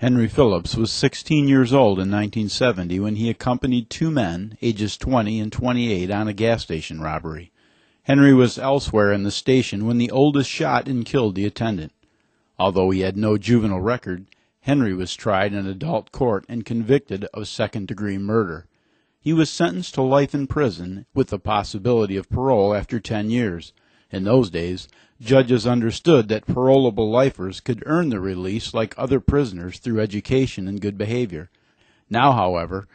Henry Phillips was 16 years old in 1970 when he accompanied two men, ages 20 and 28, on a gas station robbery. Henry was elsewhere in the station when the oldest shot and killed the attendant. Although he had no juvenile record, Henry was tried in adult court and convicted of second-degree murder. He was sentenced to life in prison with the possibility of parole after 10 years. In those days, judges understood that parolable lifers could earn their release like other prisoners through education and good behavior. Now, however,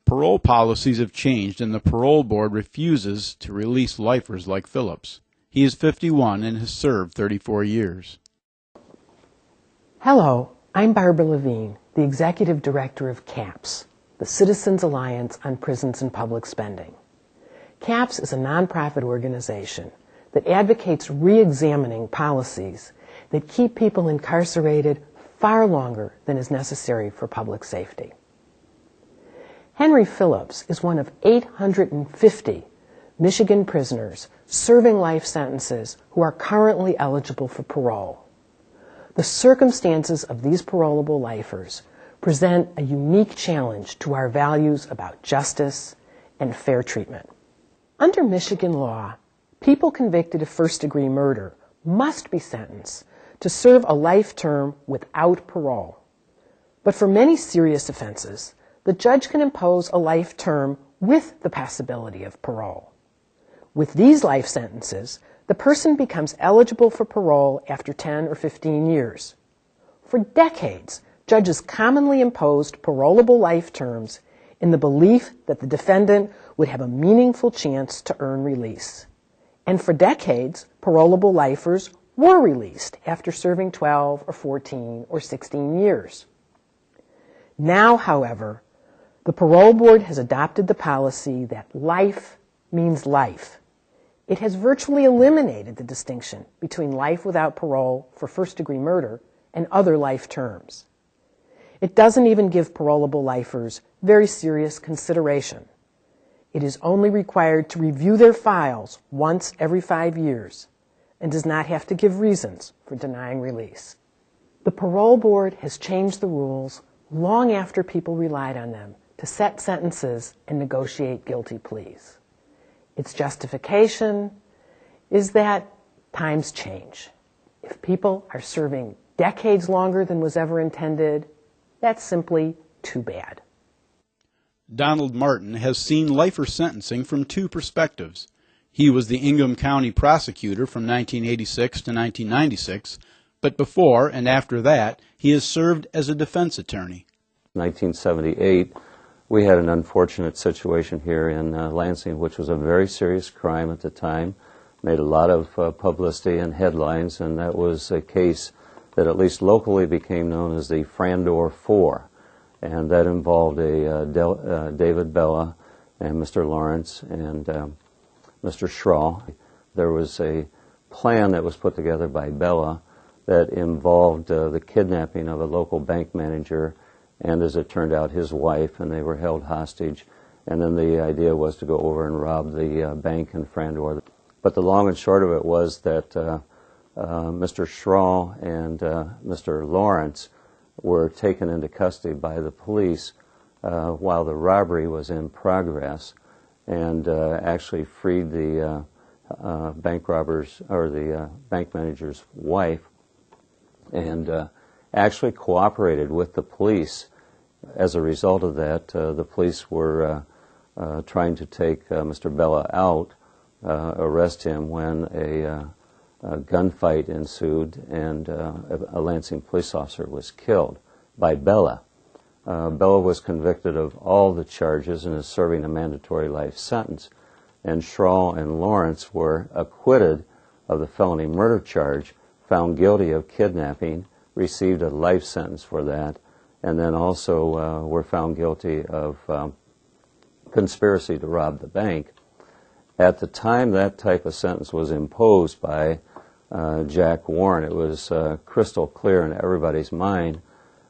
parole policies have changed and the parole board refuses to release lifers like Phillips. He is 51 and has served 34 years. Hello, I'm Barbara Levine, the Executive Director of CAPS, the Citizens Alliance on Prisons and Public Spending. CAPS is a nonprofit organization that advocates re-examining policies that keep people incarcerated far longer than is necessary for public safety. Henry Phillips is one of 850 Michigan prisoners serving life sentences who are currently eligible for parole. The circumstances of these parolable lifers present a unique challenge to our values about justice and fair treatment. Under Michigan law, people convicted of first-degree murder must be sentenced to serve a life term without parole. But for many serious offenses, the judge can impose a life term with the possibility of parole. With these life sentences, the person becomes eligible for parole after 10 or 15 years. For decades, judges commonly imposed parolable life terms in the belief that the defendant would have a meaningful chance to earn release. And for decades, parolable lifers were released after serving 12 or 14 or 16 years. Now, however, the parole board has adopted the policy that life means life. It has virtually eliminated the distinction between life without parole for first-degree murder and other life terms. It doesn't even give parolable lifers very serious consideration. It is only required to review their files once every 5 years and does not have to give reasons for denying release. The parole board has changed the rules long after people relied on them to set sentences and negotiate guilty pleas. Its justification is that times change. If people are serving decades longer than was ever intended, that's simply too bad. Donald Martin has seen lifer sentencing from two perspectives. He was the Ingham County prosecutor from 1986 to 1996, but before and after that, he has served as a defense attorney. 1978, we had an unfortunate situation here in Lansing, which was a very serious crime at the time, made a lot of publicity and headlines, and that was a case that at least locally became known as the Frandor Four. And that involved David Bella and Mr. Lawrence and Mr. Schraw. There was a plan that was put together by Bella that involved the kidnapping of a local bank manager and, as it turned out, his wife, and they were held hostage. And then the idea was to go over and rob the bank in Frandor. But the long and short of it was that Mr. Schraw and Mr. Lawrence were taken into custody by the police while the robbery was in progress, and actually freed the bank robbers, or the bank manager's wife, and actually cooperated with the police. As a result of that, the police were trying to take Mr. Bella out, arrest him, when a gunfight ensued and a Lansing police officer was killed by Bella. Bella was convicted of all the charges and is serving a mandatory life sentence. And Schraw and Lawrence were acquitted of the felony murder charge, found guilty of kidnapping, received a life sentence for that, and then also were found guilty of conspiracy to rob the bank. At the time that type of sentence was imposed by Jack Warren, it was crystal clear in everybody's mind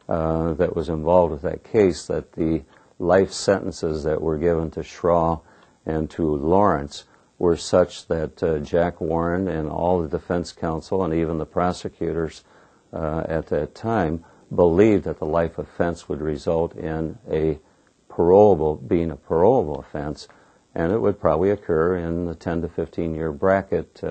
that was involved with that case that the life sentences that were given to Schraw and to Lawrence were such that Jack Warren and all the defense counsel and even the prosecutors at that time believed that the life offense would result in being a parolable offense, and it would probably occur in the 10 to 15 year bracket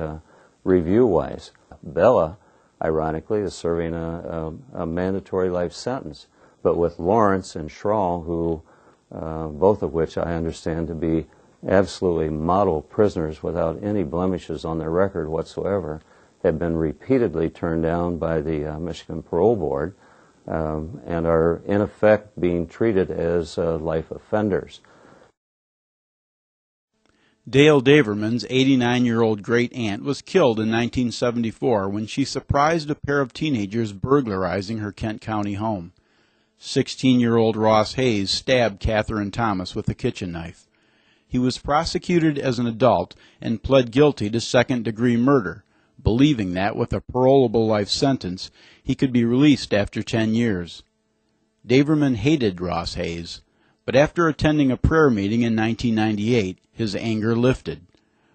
review-wise. Bella, ironically, is serving a mandatory life sentence, but with Lawrence and Schrahl, who both of which I understand to be absolutely model prisoners without any blemishes on their record whatsoever, have been repeatedly turned down by the Michigan Parole Board and are in effect being treated as life offenders. Dale Daverman's 89-year-old great-aunt was killed in 1974 when she surprised a pair of teenagers burglarizing her Kent County home. 16-year-old Ross Hayes stabbed Catherine Thomas with a kitchen knife. He was prosecuted as an adult and pled guilty to second-degree murder, believing that with a parolable life sentence, he could be released after 10 years. Daverman hated Ross Hayes, but after attending a prayer meeting in 1998, his anger lifted.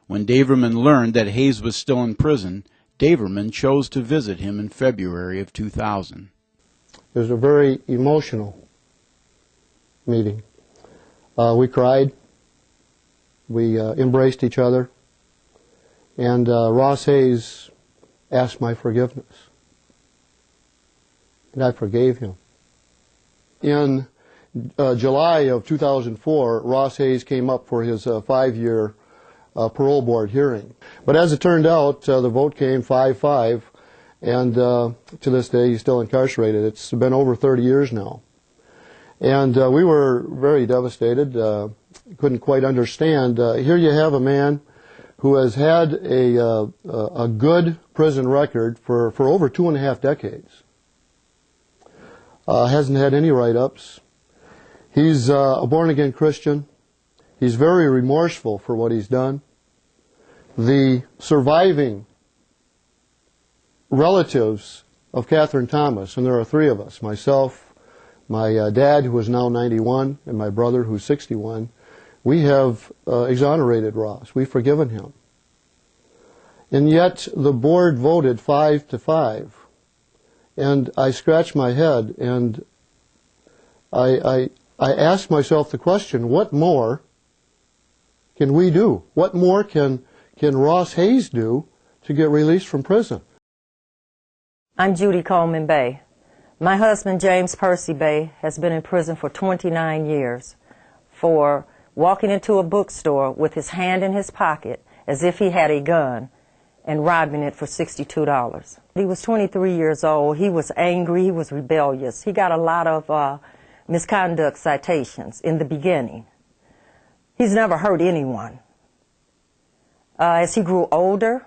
When Daverman learned that Hayes was still in prison, Daverman chose to visit him in February of 2000. It was a very emotional meeting. We cried. We embraced each other. And Ross Hayes asked my forgiveness. And I forgave him. In July of 2004, Ross Hayes came up for his 5-year parole board hearing. But as it turned out, the vote came 5-5, and to this day he's still incarcerated. It's been over 30 years now. And we were very devastated, couldn't quite understand. Here you have a man who has had a good prison record for over 2.5 decades. Hasn't had any write-ups. He's a born-again Christian. He's very remorseful for what he's done. The surviving relatives of Catherine Thomas, and there are 3 of us, myself, my dad, who is now 91, and my brother, who's 61, we have exonerated Ross. We've forgiven him. And yet the board voted 5-5. And I scratched my head, and I asked myself the question, what more can we do? What more can Ross Hayes do to get released from prison? I'm Judy Coleman Bay. My husband, James Percy Bay, has been in prison for 29 years for walking into a bookstore with his hand in his pocket as if he had a gun and robbing it for $62. He was 23 years old. He was angry. He was rebellious. He got a lot of misconduct citations in the beginning. He's never hurt anyone. As he grew older,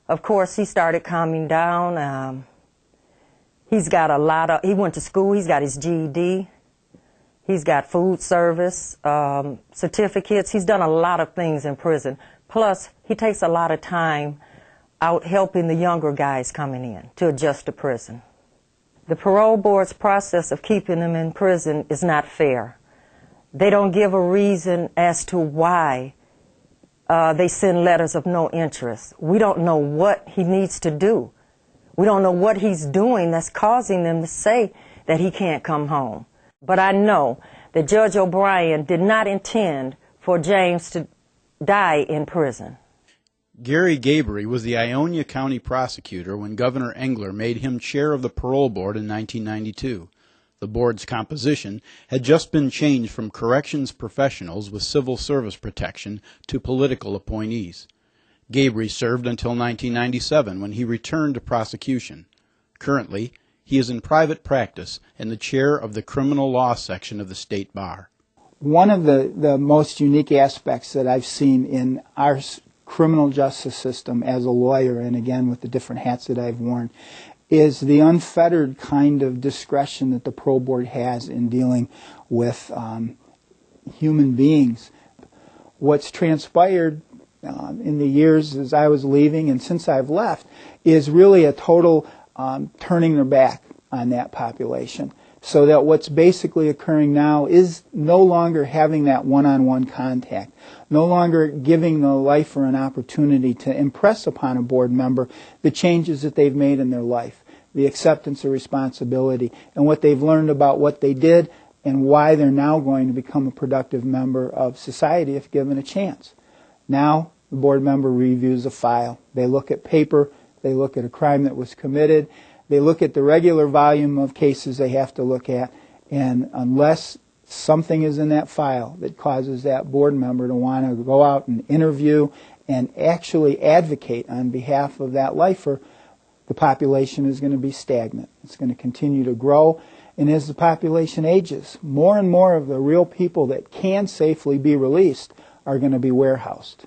of course, he started calming down. He's got he went to school. He's got his GED. He's got food service certificates. He's done a lot of things in prison. Plus, he takes a lot of time out helping the younger guys coming in to adjust to prison. The parole board's process of keeping them in prison is not fair. They don't give a reason as to why they send letters of no interest. We don't know what he needs to do. We don't know what he's doing that's causing them to say that he can't come home. But I know that Judge O'Brien did not intend for James to die in prison. Gary Gabry was the Ionia County prosecutor when Governor Engler made him chair of the parole board in 1992. The board's composition had just been changed from corrections professionals with civil service protection to political appointees. Gabry served until 1997 when he returned to prosecution. Currently, he is in private practice and the chair of the criminal law section of the state bar. One of the most unique aspects that I've seen in our criminal justice system as a lawyer, and again with the different hats that I've worn, is the unfettered kind of discretion that the parole board has in dealing with human beings. What's transpired in the years as I was leaving and since I've left is really a total turning their back on that population. So that what's basically occurring now is no longer having that one-on-one contact, no longer giving the lifer an opportunity to impress upon a board member the changes that they've made in their life. the acceptance of responsibility, and what they've learned about what they did and why they're now going to become a productive member of society if given a chance. Now, the board member reviews a file. They look at paper, they look at a crime that was committed, they look at the regular volume of cases they have to look at, and unless something is in that file that causes that board member to want to go out and interview and actually advocate on behalf of that lifer, the population is going to be stagnant. It's going to continue to grow, and as the population ages, more and more of the real people that can safely be released are going to be warehoused.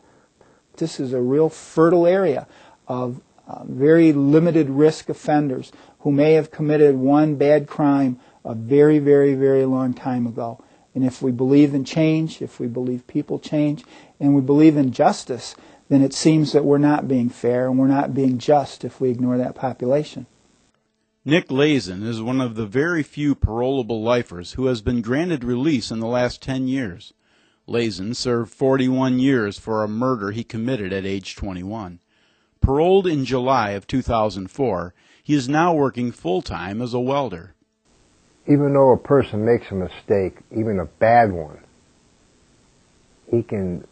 This is a real fertile area of very limited risk offenders who may have committed one bad crime a very, very, very long time ago. And if we believe in change, if we believe people change, and we believe in justice, then it seems that we're not being fair and we're not being just if we ignore that population. Nick Lazen is one of the very few parolable lifers who has been granted release in the last 10 years. Lazen served 41 years for a murder he committed at age 21. Paroled in July of 2004, he is now working full-time as a welder. Even though a person makes a mistake, even a bad one, he can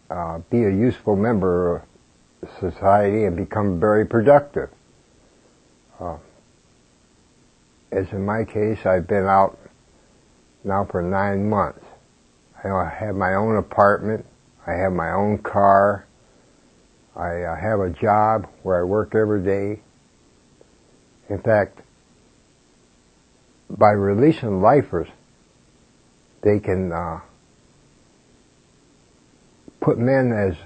be a useful member of society and become very productive. As in my case, I've been out now for 9 months. I have my own apartment, I have my own car, I have a job where I work every day. In fact, by releasing lifers, they can put men as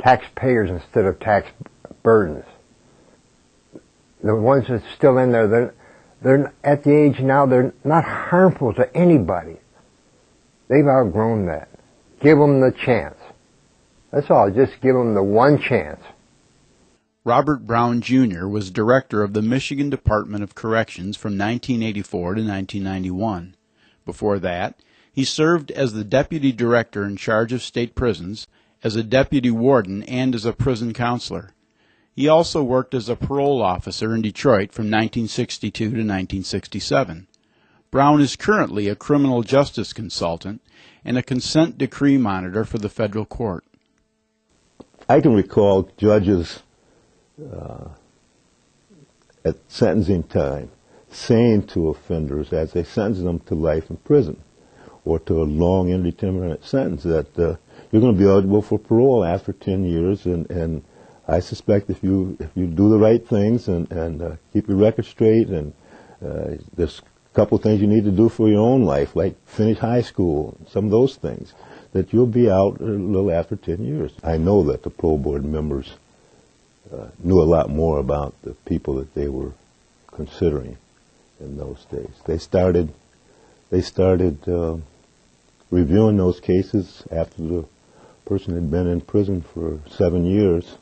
taxpayers instead of tax burdens. The ones that's still in there, they're at the age now, they're not harmful to anybody. They've outgrown that. Give them the chance. That's all, just give them the one chance. Robert Brown, Jr. was director of the Michigan Department of Corrections from 1984 to 1991. Before that, he served as the deputy director in charge of state prisons, as a deputy warden, and as a prison counselor. He also worked as a parole officer in Detroit from 1962 to 1967. Brown is currently a criminal justice consultant and a consent decree monitor for the federal court. I can recall judges at sentencing time saying to offenders as they sentence them to life in prison or to a long indeterminate sentence that you're going to be eligible for parole after 10 years, and I suspect if you do the right things and keep your record straight, and there's a couple of things you need to do for your own life, like finish high school, some of those things, that you'll be out a little after 10 years. I know that the parole board members knew a lot more about the people that they were considering in those days. They started reviewing those cases after the person had been in prison for 7 years,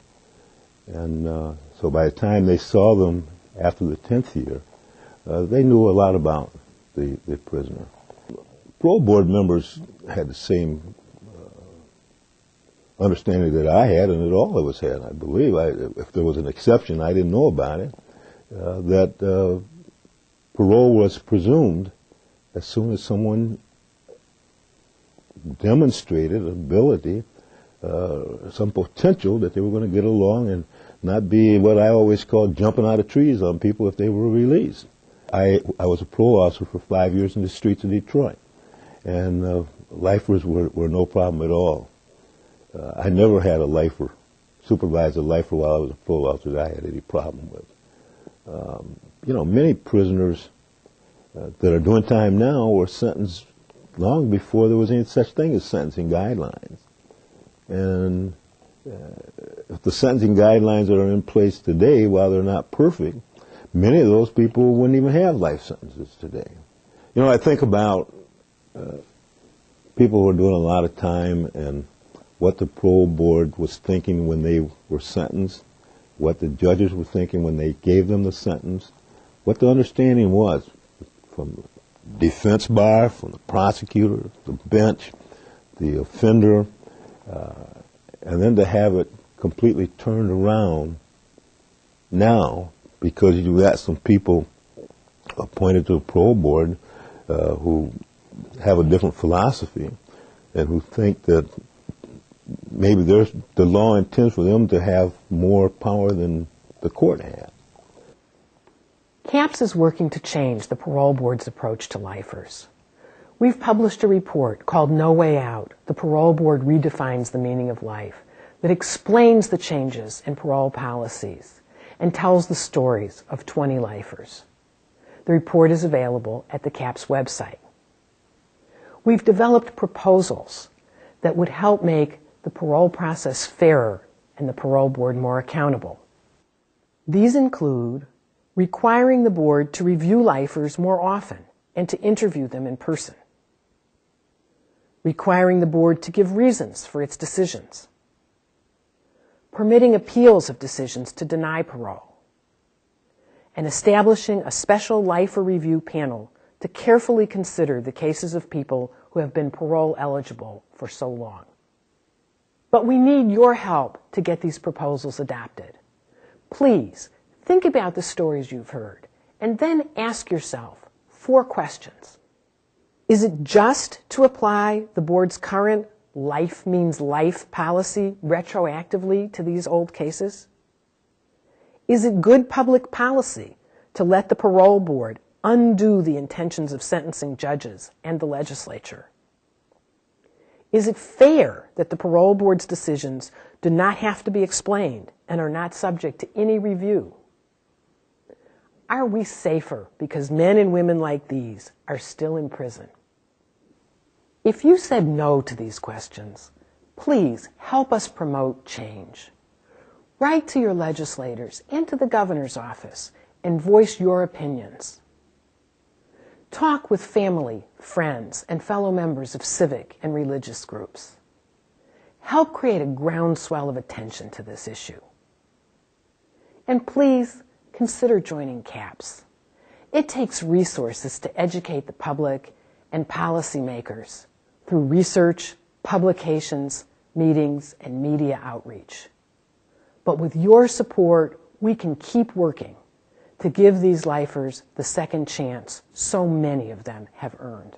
and so by the time they saw them after the 10th year, they knew a lot about the prisoner. Parole board members had the same understanding that I had and that all of us had, I believe. If there was an exception, I didn't know about it, that parole was presumed as soon as someone demonstrated ability, some potential that they were going to get along and not be what I always called jumping out of trees on people if they were released. I was a parole officer for 5 years in the streets of Detroit, and lifers were no problem at all. I never had a lifer, supervised a lifer while I was a parole officer that I had any problem with. Many prisoners that are doing time now were sentenced long before there was any such thing as sentencing guidelines. And if the sentencing guidelines that are in place today, while they're not perfect, many of those people wouldn't even have life sentences today. I think about people who are doing a lot of time and what the parole board was thinking when they were sentenced, what the judges were thinking when they gave them the sentence, what the understanding was from the defense bar, from the prosecutor, the bench, the offender, and then to have it completely turned around now because you got some people appointed to the parole board who have a different philosophy and who think that maybe the law intends for them to have more power than the court has. CAPS is working to change the parole board's approach to lifers. We've published a report called No Way Out, The Parole Board Redefines the Meaning of Life, that explains the changes in parole policies and tells the stories of 20 lifers. The report is available at the CAPS website. We've developed proposals that would help make the parole process fairer and the parole board more accountable. These include requiring the board to review lifers more often and to interview them in person, requiring the board to give reasons for its decisions, permitting appeals of decisions to deny parole, and establishing a special lifer review panel to carefully consider the cases of people who have been parole eligible for so long. But we need your help to get these proposals adopted. Please think about the stories you've heard and then ask yourself 4 questions. Is it just to apply the board's current life means life policy retroactively to these old cases? Is it good public policy to let the parole board undo the intentions of sentencing judges and the legislature? Is it fair that the parole board's decisions do not have to be explained and are not subject to any review? Are we safer because men and women like these are still in prison? If you said no to these questions, please help us promote change. Write to your legislators and to the governor's office and voice your opinions. Talk with family, friends, and fellow members of civic and religious groups. Help create a groundswell of attention to this issue. And please consider joining CAPS. It takes resources to educate the public and policymakers through research, publications, meetings, and media outreach. But with your support, we can keep working to give these lifers the second chance so many of them have earned.